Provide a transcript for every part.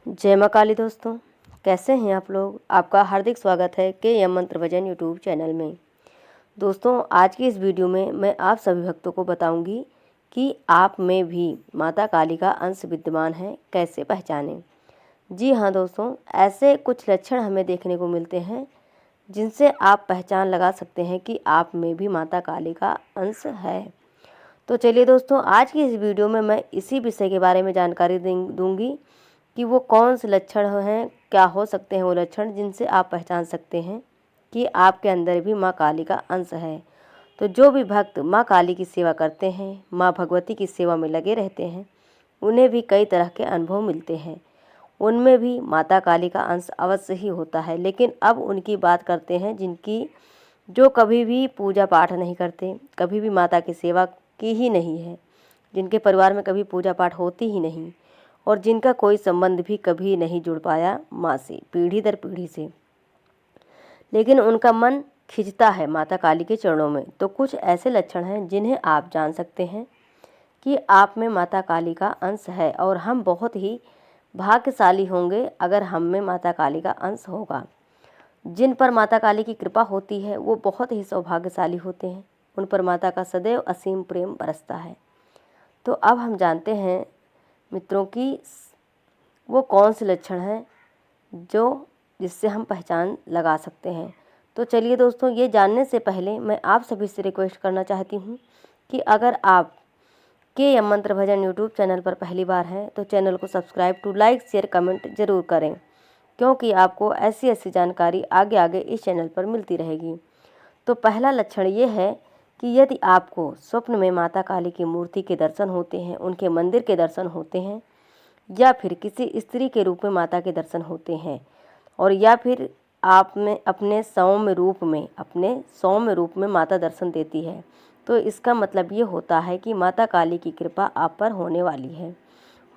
जय माँ काली दोस्तों, कैसे हैं आप लोग। आपका हार्दिक स्वागत है के एम मंत्र भजन यूट्यूब चैनल में। दोस्तों, आज की इस वीडियो में मैं आप सभी भक्तों को बताऊंगी कि आप में भी माता काली का अंश विद्यमान है, कैसे पहचानें। जी हाँ दोस्तों, ऐसे कुछ लक्षण हमें देखने को मिलते हैं जिनसे आप पहचान लगा सकते हैं कि आप में भी माता काली का अंश है। तो चलिए दोस्तों, आज की इस वीडियो में मैं इसी विषय के बारे में जानकारी दूंगी कि वो कौन से लक्षण हैं, क्या हो सकते हैं वो लक्षण जिनसे आप पहचान सकते हैं कि आपके अंदर भी माँ काली का अंश है। तो जो भी भक्त माँ काली की सेवा करते हैं, माँ भगवती की सेवा में लगे रहते हैं, उन्हें भी कई तरह के अनुभव मिलते हैं। उनमें भी माता काली का अंश अवश्य ही होता है। लेकिन अब उनकी बात करते हैं जो कभी भी पूजा पाठ नहीं करते, कभी भी माता की सेवा की ही नहीं है, जिनके परिवार में कभी पूजा पाठ होती ही नहीं और जिनका कोई संबंध भी कभी नहीं जुड़ पाया माँ से, पीढ़ी दर पीढ़ी से, लेकिन उनका मन खिंचता है माता काली के चरणों में। तो कुछ ऐसे लक्षण हैं जिन्हें आप जान सकते हैं कि आप में माता काली का अंश है और हम बहुत ही भाग्यशाली होंगे अगर हम में माता काली का अंश होगा। जिन पर माता काली की कृपा होती है वो बहुत ही सौभाग्यशाली होते हैं, उन पर माता का सदैव असीम प्रेम बरसता है। तो अब हम जानते हैं मित्रों की वो कौन से लक्षण हैं जिससे हम पहचान लगा सकते हैं। तो चलिए दोस्तों, ये जानने से पहले मैं आप सभी से रिक्वेस्ट करना चाहती हूँ कि अगर आप के एम मंत्र भजन यूट्यूब चैनल पर पहली बार हैं तो चैनल को subscribe to like share comment ज़रूर करें, क्योंकि आपको ऐसी ऐसी जानकारी आगे आगे इस चैनल पर मिलती रहेगी। तो पहला लक्षण ये है कि यदि आपको स्वप्न में माता काली की मूर्ति के दर्शन होते हैं, उनके मंदिर के दर्शन होते हैं, या फिर किसी स्त्री के रूप में माता के दर्शन होते हैं, और या फिर आप में अपने सौम्य रूप में माता दर्शन देती है, तो इसका मतलब ये होता है कि माता काली की कृपा आप पर होने वाली है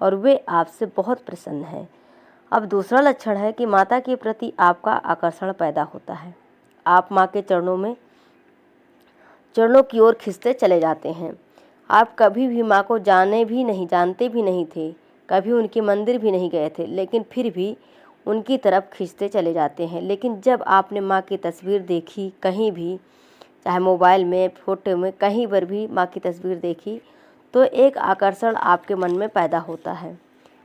और वे आपसे बहुत प्रसन्न है। अब दूसरा लक्षण है कि माता के प्रति आपका आकर्षण पैदा होता है। आप माँ के चरणों की ओर खिंचते चले जाते हैं। आप कभी भी माँ को जानते भी नहीं थे, कभी उनके मंदिर भी नहीं गए थे, लेकिन फिर भी उनकी तरफ खिंचते चले जाते हैं। लेकिन जब आपने माँ की तस्वीर देखी कहीं भी, चाहे मोबाइल में, फोटो में, कहीं पर भी माँ की तस्वीर देखी, तो एक आकर्षण आपके मन में पैदा होता है।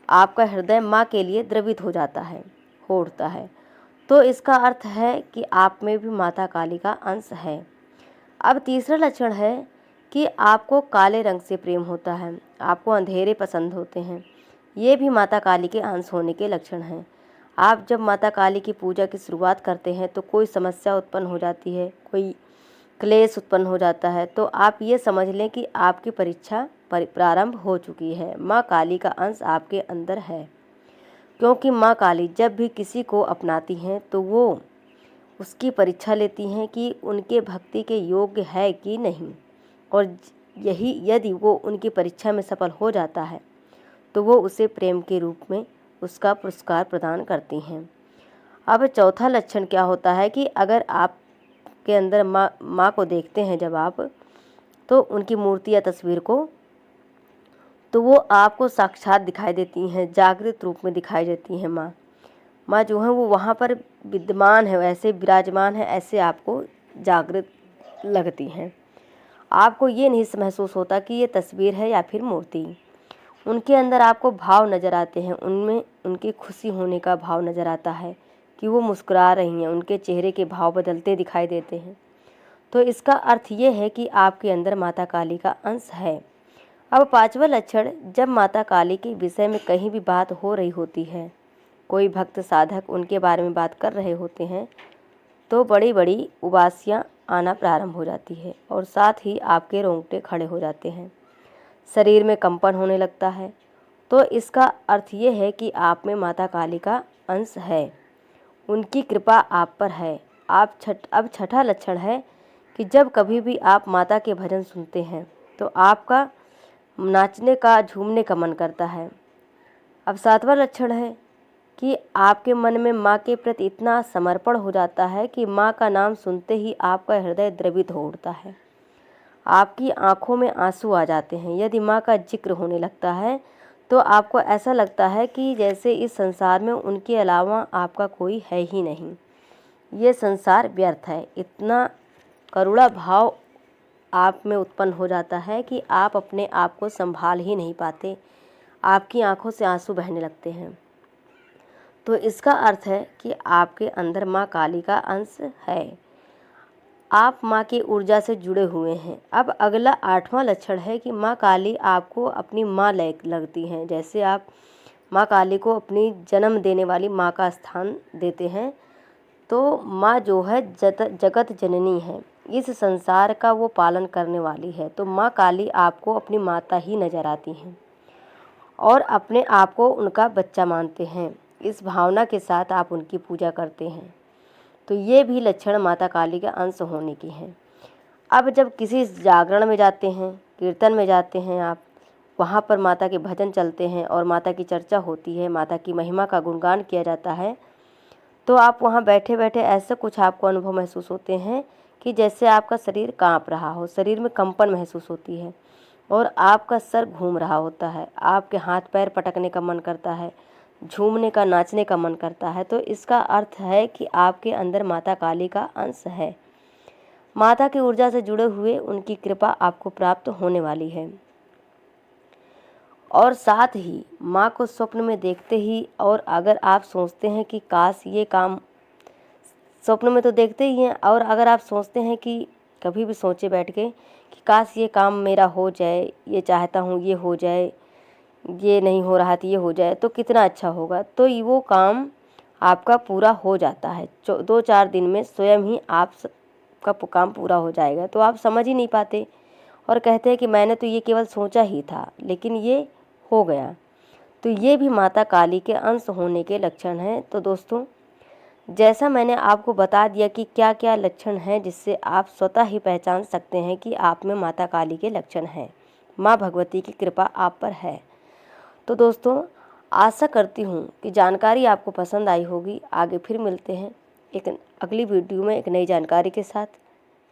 आपका हृदय माँ के लिए द्रवित हो जाता है, हो उठता है। तो इसका अर्थ है कि आप में भी माता काली का अंश है। अब तीसरा लक्षण है कि आपको काले रंग से प्रेम होता है, आपको अंधेरे पसंद होते हैं। ये भी माता काली के अंश होने के लक्षण हैं। आप जब माता काली की पूजा की शुरुआत करते हैं तो कोई समस्या उत्पन्न हो जाती है, कोई क्लेश उत्पन्न हो जाता है, तो आप ये समझ लें कि आपकी परीक्षा प्रारंभ हो चुकी है। माँ काली का अंश आपके अंदर है, क्योंकि माँ काली जब भी किसी को अपनाती हैं तो वो उसकी परीक्षा लेती हैं कि उनके भक्ति के योग्य है कि नहीं, और यदि वो उनकी परीक्षा में सफल हो जाता है तो वो उसे प्रेम के रूप में उसका पुरस्कार प्रदान करती हैं। अब चौथा लक्षण क्या होता है कि अगर आप के अंदर माँ को देखते हैं जब आप, तो उनकी मूर्ति या तस्वीर को, तो वो आपको साक्षात दिखाई देती हैं, जागृत रूप में दिखाई देती हैं। माँ जो है वो वहाँ पर विद्यमान है, ऐसे विराजमान है, ऐसे आपको जागृत लगती हैं। आपको ये नहीं महसूस होता कि ये तस्वीर है या फिर मूर्ति। उनके अंदर आपको भाव नज़र आते हैं, उनमें उनकी खुशी होने का भाव नज़र आता है कि वो मुस्कुरा रही हैं, उनके चेहरे के भाव बदलते दिखाई देते हैं। तो इसका अर्थ ये है कि आपके अंदर माता काली का अंश है। अब पांचवा लक्षण, जब माता काली के विषय में कहीं भी बात हो रही होती है, कोई भक्त साधक उनके बारे में बात कर रहे होते हैं, तो बड़ी बड़ी उबासियाँ आना प्रारंभ हो जाती है और साथ ही आपके रोंगटे खड़े हो जाते हैं, शरीर में कंपन होने लगता है। तो इसका अर्थ ये है कि आप में माता काली का अंश है, उनकी कृपा आप पर है। अब छठा लक्षण है कि जब कभी भी आप माता के भजन सुनते हैं तो आपका नाचने का, झूमने का मन करता है। अब सातवां लक्षण है कि आपके मन में माँ के प्रति इतना समर्पण हो जाता है कि माँ का नाम सुनते ही आपका हृदय द्रवित हो उठता है, आपकी आंखों में आंसू आ जाते हैं। यदि माँ का जिक्र होने लगता है तो आपको ऐसा लगता है कि जैसे इस संसार में उनके अलावा आपका कोई है ही नहीं, ये संसार व्यर्थ है। इतना करुणा भाव आप में उत्पन्न हो जाता है कि आप अपने आप को संभाल ही नहीं पाते, आपकी आंखों से आंसू बहने लगते हैं। तो इसका अर्थ है कि आपके अंदर माँ काली का अंश है, आप माँ की ऊर्जा से जुड़े हुए हैं। अब अगला 8वां लक्षण है कि माँ काली आपको अपनी माँ लगती हैं। जैसे आप माँ काली को अपनी जन्म देने वाली माँ का स्थान देते हैं, तो माँ जो है जगत जननी है, इस संसार का वो पालन करने वाली है। तो माँ काली आपको अपनी माता ही नज़र आती हैं और अपने आप को उनका बच्चा मानते हैं। इस भावना के साथ आप उनकी पूजा करते हैं। तो ये भी लक्षण माता काली के अंश होने की हैं। अब जब किसी जागरण में जाते हैं, कीर्तन में जाते हैं आप, वहाँ पर माता के भजन चलते हैं और माता की चर्चा होती है, माता की महिमा का गुणगान किया जाता है, तो आप वहाँ बैठे बैठे ऐसा कुछ आपको अनुभव महसूस होते हैं कि जैसे आपका शरीर काँप रहा हो, शरीर में कंपन महसूस होती है और आपका सर घूम रहा होता है, आपके हाथ पैर पटकने का मन करता है, झूमने का, नाचने का मन करता है। तो इसका अर्थ है कि आपके अंदर माता काली का अंश है। माता की ऊर्जा से जुड़े हुए उनकी कृपा आपको प्राप्त होने वाली है। और साथ ही माँ को स्वप्न में देखते ही, और अगर आप सोचते हैं कि काश ये काम, स्वप्न में तो देखते ही हैं, और अगर आप सोचते हैं कि कभी भी सोचे बैठ के कि काश ये काम मेरा हो जाए, ये चाहता हूँ ये हो जाए, ये नहीं हो रहा था ये हो जाए तो कितना अच्छा होगा, तो वो काम आपका पूरा हो जाता है। 2-4 दिन में स्वयं ही आपका काम पूरा हो जाएगा। तो आप समझ ही नहीं पाते और कहते हैं कि मैंने तो ये केवल सोचा ही था, लेकिन ये हो गया। तो ये भी माता काली के अंश होने के लक्षण हैं। तो दोस्तों, जैसा मैंने आपको बता दिया कि क्या क्या लक्षण हैं जिससे आप स्वतः ही पहचान सकते हैं कि आप में माता काली के लक्षण हैं, माँ भगवती की कृपा आप पर है। तो दोस्तों, आशा करती हूँ कि जानकारी आपको पसंद आई होगी। आगे फिर मिलते हैं एक अगली वीडियो में एक नई जानकारी के साथ।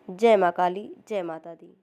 जय माँ काली, जय माता दी।